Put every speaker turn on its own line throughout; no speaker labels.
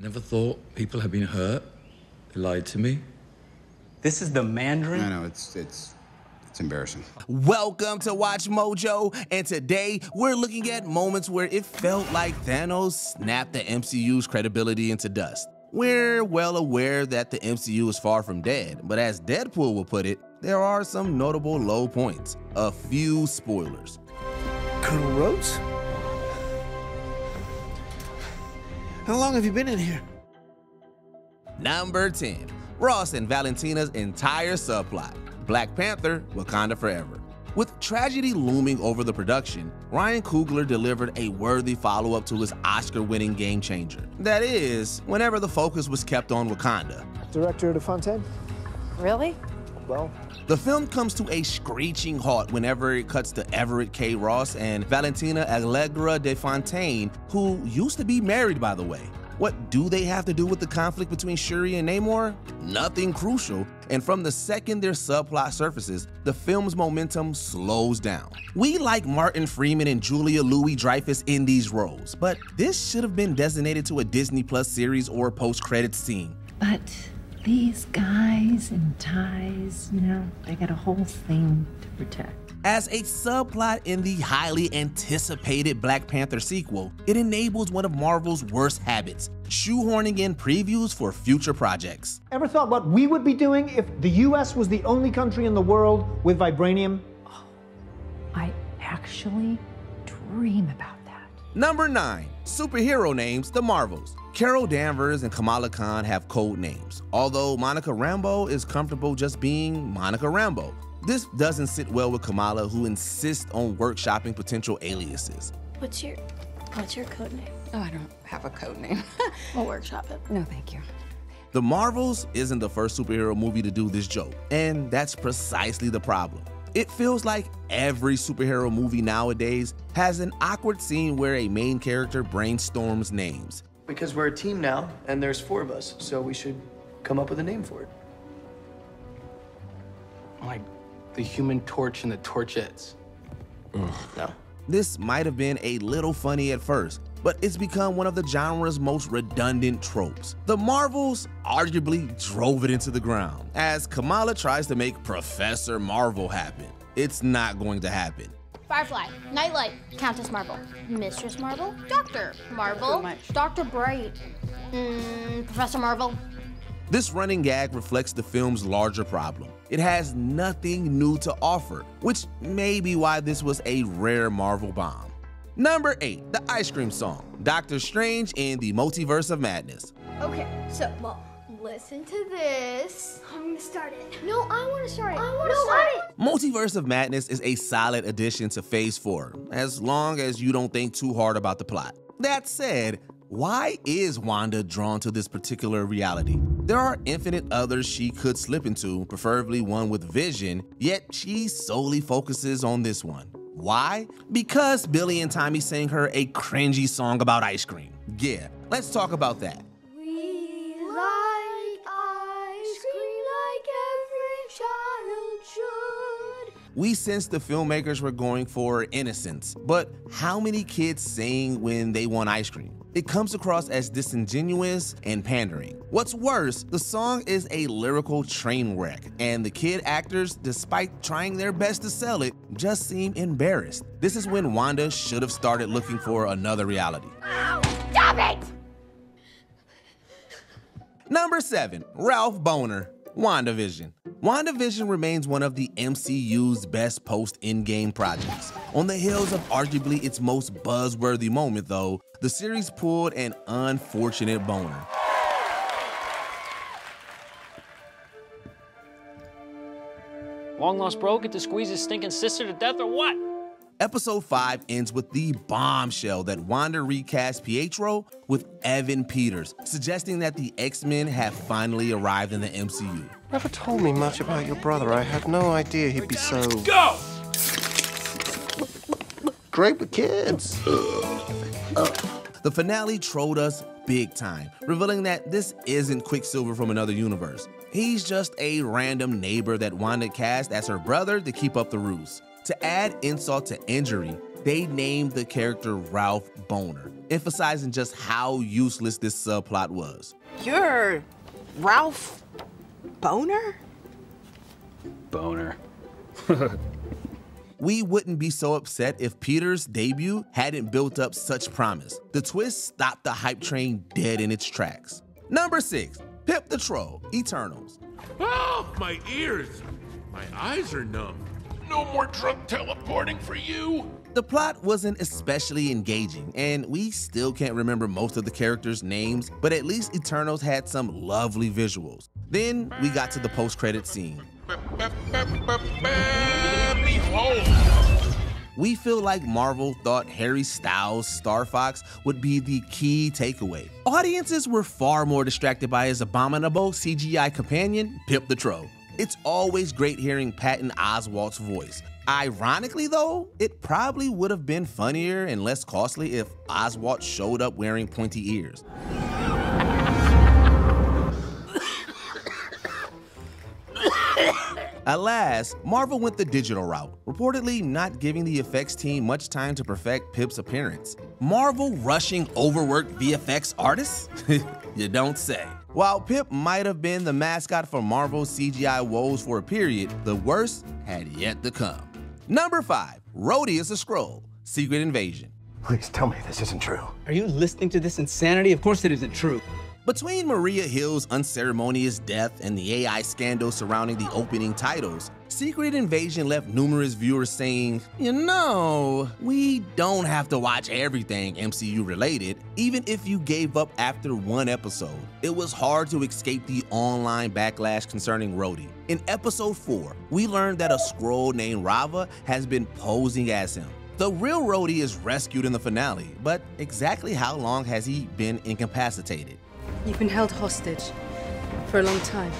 never thought people had been hurt. They lied to me.
This is the Mandarin?
I know, it's embarrassing.
Welcome to Watch Mojo, and today we're looking at moments where it felt like Thanos snapped the MCU's credibility into dust. We're well aware that the MCU is far from dead, but as Deadpool will put it, there are some notable low points. A few spoilers.
Colonel Rhodes? How long have you been in here?
Number 10. Ross and Valentina's entire subplot. Black Panther, Wakanda Forever. With tragedy looming over the production, Ryan Coogler delivered a worthy follow-up to his Oscar-winning game changer. That is, whenever the focus was kept on Wakanda.
Director de Fontaines?
Really?
Well,
the film comes to a screeching halt whenever it cuts to Everett K. Ross and Valentina Allegra de Fontaine, who used to be married, by the way. What do they have to do with the conflict between Shuri and Namor? Nothing crucial, and from the second their subplot surfaces, the film's momentum slows down. We like Martin Freeman and Julia Louis-Dreyfus in these roles, but this should have been designated to a Disney Plus series or post-credits scene.
But these guys in ties, you know, they got a whole thing to protect.
As a subplot in the highly anticipated Black Panther sequel, it enables one of Marvel's worst habits, shoehorning in previews for future projects.
Ever thought what we would be doing if the US was the only country in the world with vibranium?
Oh, I actually dream about that.
Number 9. Superhero names, the Marvels. Carol Danvers and Kamala Khan have code names, although Monica Rambeau is comfortable just being Monica Rambeau. This doesn't sit well with Kamala, who insists on workshopping potential aliases.
What's your code name?
Oh, I don't have a code name.
We'll workshop it.
No, thank you.
The Marvels isn't the first superhero movie to do this joke, and that's precisely the problem. It feels like every superhero movie nowadays has an awkward scene where a main character brainstorms names.
Because we're a team now, and there's 4 of us, so we should come up with a name for it.
Like the Human Torch and the Torchettes.
No.
This might have been a little funny at first, but it's become one of the genre's most redundant tropes. The Marvels arguably drove it into the ground, as Kamala tries to make Professor Marvel happen. It's not going to happen.
Firefly, Nightlight, Countess Marvel, Mistress Marvel, Dr. Marvel, Dr. Bright, Professor Marvel.
This running gag reflects the film's larger problem. It has nothing new to offer, which may be why this was a rare Marvel bomb. Number 8, the ice cream song, Doctor Strange in the Multiverse of Madness.
Okay, so, well, listen to this. I'm gonna start it. No, I wanna start it. I wanna start it.
Multiverse of Madness is a solid addition to Phase 4, as long as you don't think too hard about the plot. That said, why is Wanda drawn to this particular reality? There are infinite others she could slip into, preferably one with vision, yet she solely focuses on this one. Why? Because Billy and Tommy sang her a cringy song about ice cream. Yeah, let's talk about that.
We like ice cream like every child should.
We sensed the filmmakers were going for innocence, but how many kids sing when they want ice cream? It comes across as disingenuous and pandering. What's worse, the song is a lyrical train wreck, and the kid actors, despite trying their best to sell it, just seem embarrassed. This is when Wanda should have started looking for another reality.
Stop it!
Number 7, Ralph Boner, WandaVision. WandaVision remains one of the MCU's best post-Endgame projects. On the heels of arguably its most buzzworthy moment, though, the series pulled an unfortunate boner.
Long lost bro get to squeeze his stinking sister to death or what?
Episode 5 ends with the bombshell that Wanda recast Pietro with Evan Peters, suggesting that the X-Men have finally arrived in the MCU.
Never told me much about your brother. I had no idea he'd be so...
Go!
Great with kids.
The finale trolled us big time, revealing that this isn't Quicksilver from another universe. He's just a random neighbor that Wanda cast as her brother to keep up the ruse. To add insult to injury, they named the character Ralph Boner, emphasizing just how useless this subplot was.
You're Ralph Boner?
Boner.
We wouldn't be so upset if Peter's debut hadn't built up such promise. The twist stopped the hype train dead in its tracks. Number 6, Pip the Troll, Eternals.
Oh, my ears! My eyes are numb. No more drunk teleporting for you!
The plot wasn't especially engaging, and we still can't remember most of the characters' names, but at least Eternals had some lovely visuals. Then we got to the post-credit scene.
Behold!
We feel like Marvel thought Harry Styles' Star Fox would be the key takeaway. Audiences were far more distracted by his abominable CGI companion, Pip the Troll. It's always great hearing Patton Oswalt's voice. Ironically though, it probably would have been funnier and less costly if Oswalt showed up wearing pointy ears. Alas, Marvel went the digital route, reportedly not giving the effects team much time to perfect Pip's appearance. Marvel rushing overworked VFX artists? You don't say. While Pip might have been the mascot for Marvel's CGI woes for a period, the worst had yet to come. Number 5, Rhodey is a Skrull, Secret Invasion.
Please tell me this isn't true.
Are you listening to this insanity? Of course it isn't true.
Between Maria Hill's unceremonious death and the AI scandal surrounding the opening titles, Secret Invasion left numerous viewers saying, you know, we don't have to watch everything MCU related, even if you gave up after one episode. It was hard to escape the online backlash concerning Rhodey. In episode 4, we learned that a Skrull named Rava has been posing as him. The real Rhodey is rescued in the finale, but exactly how long has he been incapacitated?
You've been held hostage for a long time.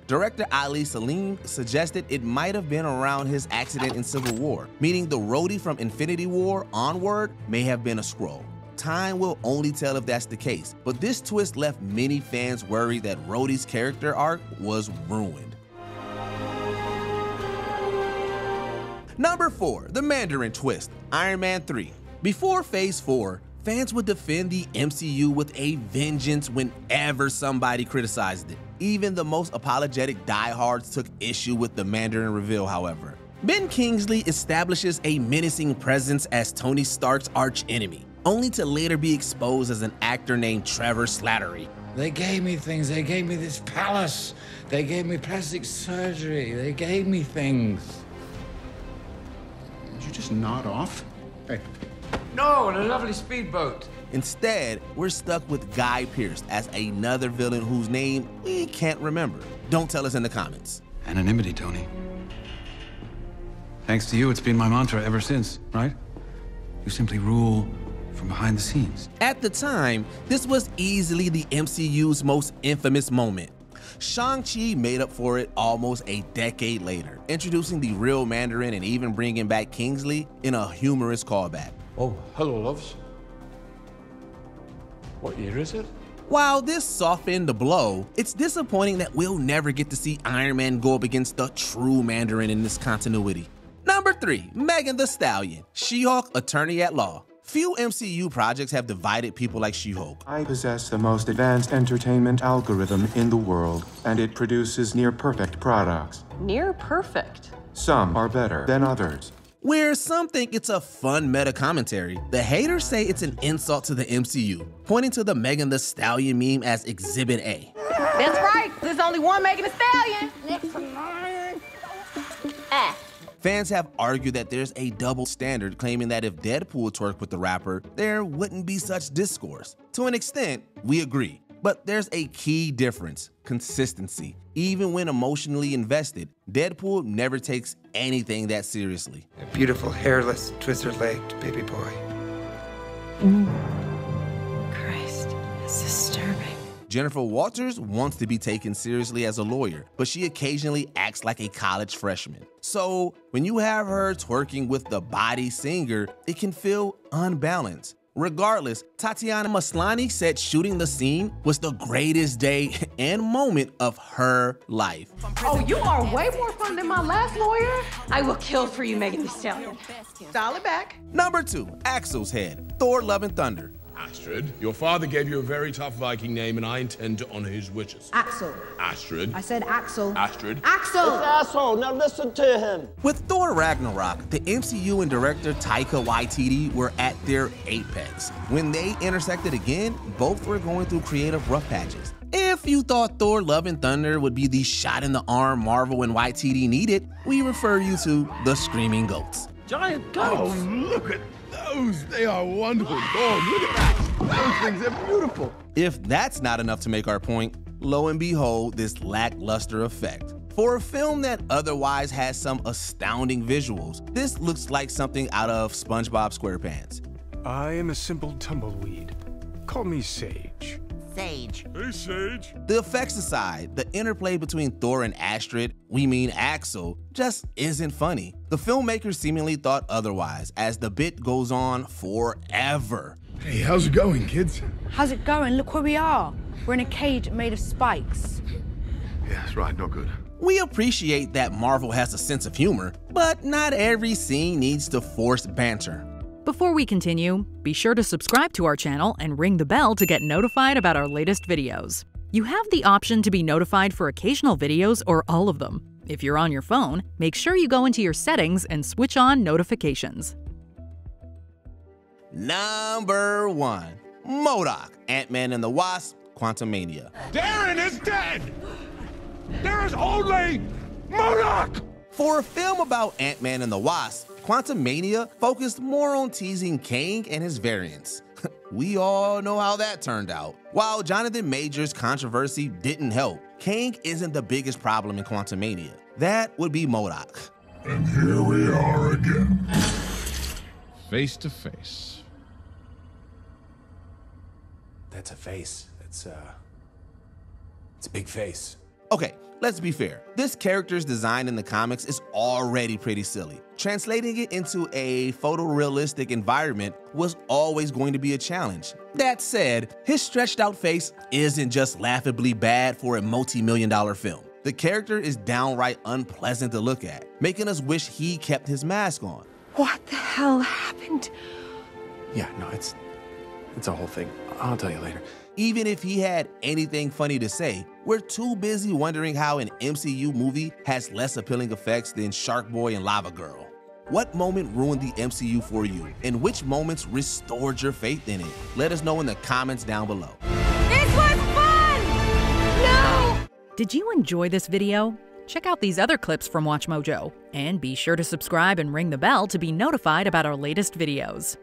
Director Ali Salim suggested it might have been around his accident in Civil War, meaning the Rhodey from Infinity War onward may have been a Skrull. Time will only tell if that's the case, but this twist left many fans worried that Rhodey's character arc was ruined. Number 4, the Mandarin Twist, Iron Man 3. Before Phase 4, fans would defend the MCU with a vengeance whenever somebody criticized it. Even the most apologetic diehards took issue with the Mandarin reveal, however. Ben Kingsley establishes a menacing presence as Tony Stark's archenemy, only to later be exposed as an actor named Trevor Slattery.
They gave me things, they gave me this palace, they gave me plastic surgery, they gave me things.
Did you just nod off? Hey.
No, a lovely speedboat.
Instead, we're stuck with Guy Pearce as another villain whose name we can't remember. Don't tell us in the comments.
Anonymity, Tony. Thanks to you, it's been my mantra ever since, right? You simply rule from behind the scenes.
At the time, this was easily the MCU's most infamous moment. Shang-Chi made up for it almost a decade later, introducing the real Mandarin and even bringing back Kingsley in a humorous callback.
Oh, hello, loves. What year is it?
While this softened the blow, it's disappointing that we'll never get to see Iron Man go up against the true Mandarin in this continuity. Number 3, Megan Thee Stallion, She-Hulk Attorney at Law. Few MCU projects have divided people like She-Hulk.
I possess the most advanced entertainment algorithm in the world, and it produces near-perfect products.
Near perfect?
Some are better than others.
Where some think it's a fun meta commentary, the haters say it's an insult to the MCU, pointing to the Megan Thee Stallion meme as Exhibit A.
That's right, there's only one Megan Thee Stallion. Next to mine.
Fans have argued that there's a double standard, claiming that if Deadpool twerked with the rapper, there wouldn't be such discourse. To an extent, we agree. But there's a key difference: consistency. Even when emotionally invested, Deadpool never takes anything that seriously.
A beautiful, hairless, twizzler-legged baby boy.
Christ, it's disturbing.
Jennifer Walters wants to be taken seriously as a lawyer, but she occasionally acts like a college freshman. So when you have her twerking with the body singer, it can feel unbalanced. Regardless, Tatiana Maslany said shooting the scene was the greatest day and moment of her life.
Oh, you are way more fun than my last lawyer. I will kill for you, Megan Thee Stallion. Dial it back.
Number 2, Axels Head, Thor: Love and Thunder.
Astrid, your father gave you a very tough Viking name, and I intend to honor his wishes.
Axel.
Astrid.
I said Axel.
Astrid.
Axel!
This asshole, now listen to him.
With Thor Ragnarok, the MCU and director Taika Waititi were at their apex. When they intersected again, both were going through creative rough patches. If you thought Thor: Love and Thunder would be the shot in the arm Marvel and Waititi needed, we refer you to the Screaming Goats.
Giant goats.
Oh, look at those. They are wonderful. Oh, look at that. Those things are beautiful.
If that's not enough to make our point, lo and behold, this lackluster effect. For a film that otherwise has some astounding visuals, this looks like something out of SpongeBob SquarePants.
I am a simple tumbleweed. Call me Sage.
Sage.
Hey, Sage.
The effects aside, the interplay between Thor and Astrid, we mean Axel, just isn't funny. The filmmakers seemingly thought otherwise, as the bit goes on forever.
Hey, how's it going, kids?
How's it going? Look where we are. We're in a cage made of spikes.
Yeah, that's right, not good.
We appreciate that Marvel has a sense of humor, but not every scene needs to force banter.
Before we continue, be sure to subscribe to our channel and ring the bell to get notified about our latest videos. You have the option to be notified for occasional videos or all of them. If you're on your phone, make sure you go into your settings and switch on notifications.
Number 1, Modok, Ant-Man and the Wasp: Quantumania.
Darren is dead! There is only Modok!
For a film about Ant-Man and the Wasp, Quantumania focused more on teasing Kang and his variants. We all know how that turned out. While Jonathan Majors' controversy didn't help, Kang isn't the biggest problem in Quantumania. That would be Modok.
And here we are again. Face to face.
That's a face. It's a big face.
Okay, let's be fair. This character's design in the comics is already pretty silly. Translating it into a photorealistic environment was always going to be a challenge. That said, his stretched out face isn't just laughably bad for a multi-million-dollar film. The character is downright unpleasant to look at, making us wish he kept his mask on.
What the hell happened?
Yeah, no, it's a whole thing. I'll tell you later.
Even if he had anything funny to say, we're too busy wondering how an MCU movie has less appealing effects than Shark Boy and Lava Girl. What moment ruined the MCU for you, and which moments restored your faith in it? Let us know in the comments down below.
This was fun! No!
Did you enjoy this video? Check out these other clips from WatchMojo, and be sure to subscribe and ring the bell to be notified about our latest videos.